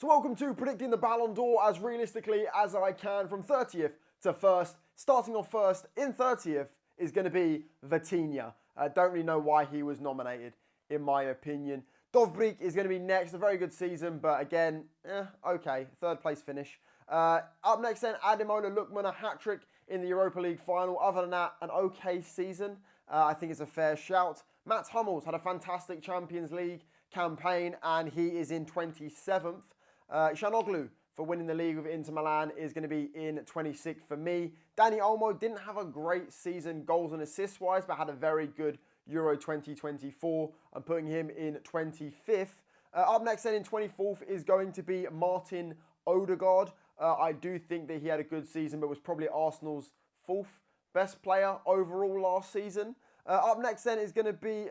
So welcome to predicting the Ballon d'Or as realistically as I can from 30th to 1st. Starting off first in 30th is going to be Vitinha. Don't really know why he was nominated, in my opinion. Dovbyk is going to be next. A very good season, but again, okay. Third place finish. Up next then, Ademola Lookman, a hat-trick in the Europa League final. Other than that, an okay season. I think it's a fair shout. Mats Hummels had a fantastic Champions League campaign, and he is in 27th. Çalhanoğlu for winning the league with Inter Milan is going to be in 26th for me. Dani Olmo didn't have a great season goals and assists wise, but had a very good Euro 2024. I'm putting him in 25th. Up next then in 24th is going to be Martin Odegaard. I do think that he had a good season, but was probably Arsenal's 4th best player overall last season. Up next then is going to be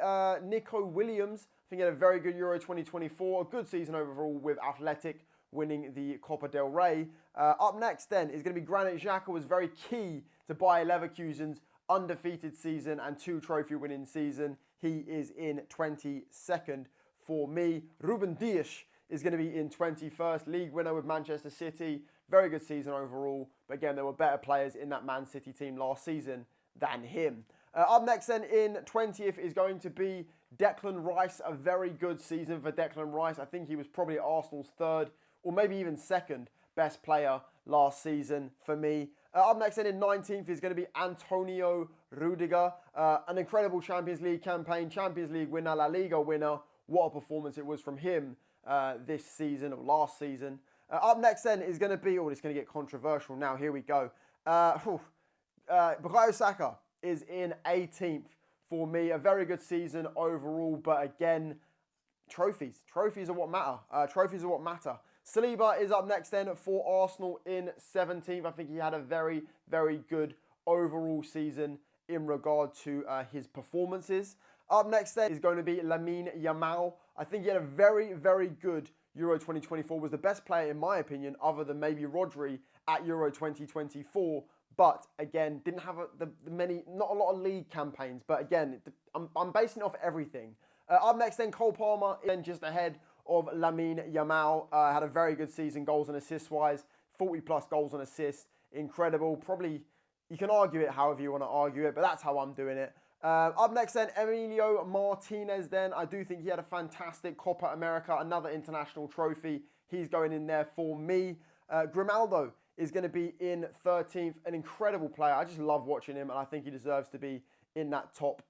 Nico Williams. I think he had a very good Euro 2024. A good season overall with Athletic, winning the Copa del Rey. Up next then is going to be Granit Xhaka, was very key to Bayer Leverkusen's undefeated season and 2 trophy winning season. He is in 22nd for me. Ruben Dias is going to be in 21st. League winner with Manchester City. Very good season overall. But again, there were better players in that Man City team last season than him. Up next then in 20th is going to be Declan Rice. A very good season for Declan Rice. I think he was probably Arsenal's 3rd or maybe even 2nd best player last season for me. Up next then in 19th is going to be Antonio Rudiger. An incredible Champions League campaign, Champions League winner, La Liga winner. What a performance it was from him this season or last season. Up next then is going to be, it's going to get controversial now, here we go. Bukayo Saka is in 18th for me. A very good season overall, but again, trophies. Trophies are what matter. Trophies are what matter. Saliba is up next then for Arsenal in 17th. I think he had a very, very good overall season in regard to his performances. Up next then is going to be Lamine Yamal. I think he had a very, very good Euro 2024. Was the best player in my opinion, other than maybe Rodri at Euro 2024. But again, didn't have not a lot of league campaigns. But again, I'm basing it off everything. Up next then, Cole Palmer, then just ahead of Lamine Yamal. Had a very good season, goals and assists wise. 40 plus goals and assists. Incredible. Probably, you can argue it however you want to argue it, but that's how I'm doing it. Up next then, Emilio Martinez then. I do think he had a fantastic Copa America, another international trophy. He's going in there for me. Grimaldo is going to be in 13th. An incredible player. I just love watching him, and I think he deserves to be in that top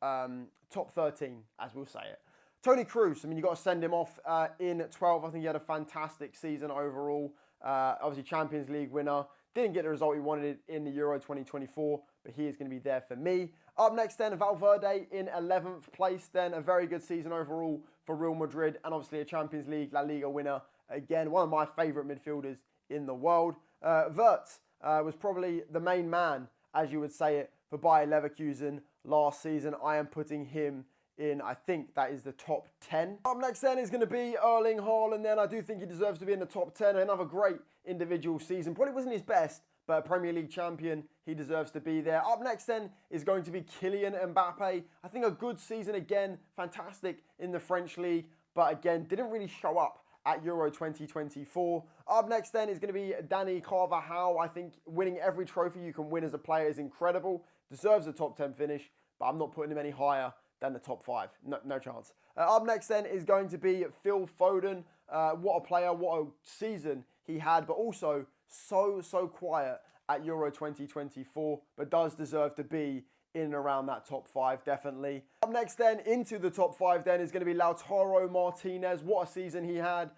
13, as we'll say it. Toni Kroos, I mean, you've got to send him off in 12th. I think he had a fantastic season overall. Obviously, Champions League winner. Didn't get the result he wanted in the Euro 2024, but he is going to be there for me. Up next then, Valverde in 11th place then. A very good season overall for Real Madrid, and obviously a Champions League, La Liga winner. Again, one of my favourite midfielders in the world. Wirtz was probably the main man, as you would say it, for Bayer Leverkusen last season. I am putting him in, I think that is the top 10. Up next then is going to be Erling Haaland then. I do think he deserves to be in the top 10. Another great individual season. Probably wasn't his best, but a Premier League champion, he deserves to be there. Up next then is going to be Kylian Mbappe. I think a good season again, fantastic in the French League, but again, didn't really show up at Euro 2024. Up next then is going to be Dani Carvajal. I think winning every trophy you can win as a player is incredible. Deserves a top 10 finish, but I'm not putting him any higher than the top 5. No chance. Up next then is going to be Phil Foden. What a player, what a season he had, but also so quiet at Euro 2024, but does deserve to be in and around that top 5, definitely. Up next then, into the top 5 then, is going to be Lautaro Martinez. What a season he had.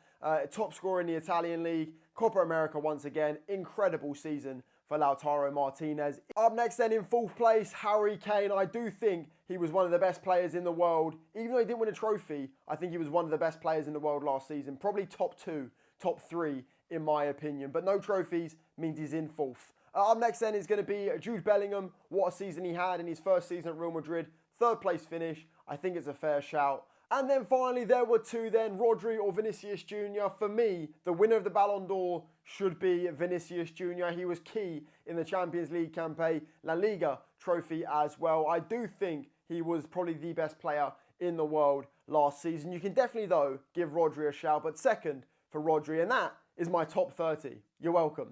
Top scorer in the Italian League. Copa America once again. Incredible season for Lautaro Martinez. Up next then, in 4th place, Harry Kane. I do think he was one of the best players in the world. Even though he didn't win a trophy, I think he was one of the best players in the world last season. Probably top 2, top 3 in my opinion. But no trophies means he's in 4th. Up next then is going to be Jude Bellingham. What a season he had in his first season at Real Madrid. 3rd place finish. I think it's a fair shout. And then finally, there were 2 then, Rodri or Vinicius Jr. For me, the winner of the Ballon d'Or should be Vinicius Jr. He was key in the Champions League campaign, La Liga trophy as well. I do think he was probably the best player in the world last season. You can definitely, though, give Rodri a shout, but second for Rodri, and that is my top 30. You're welcome.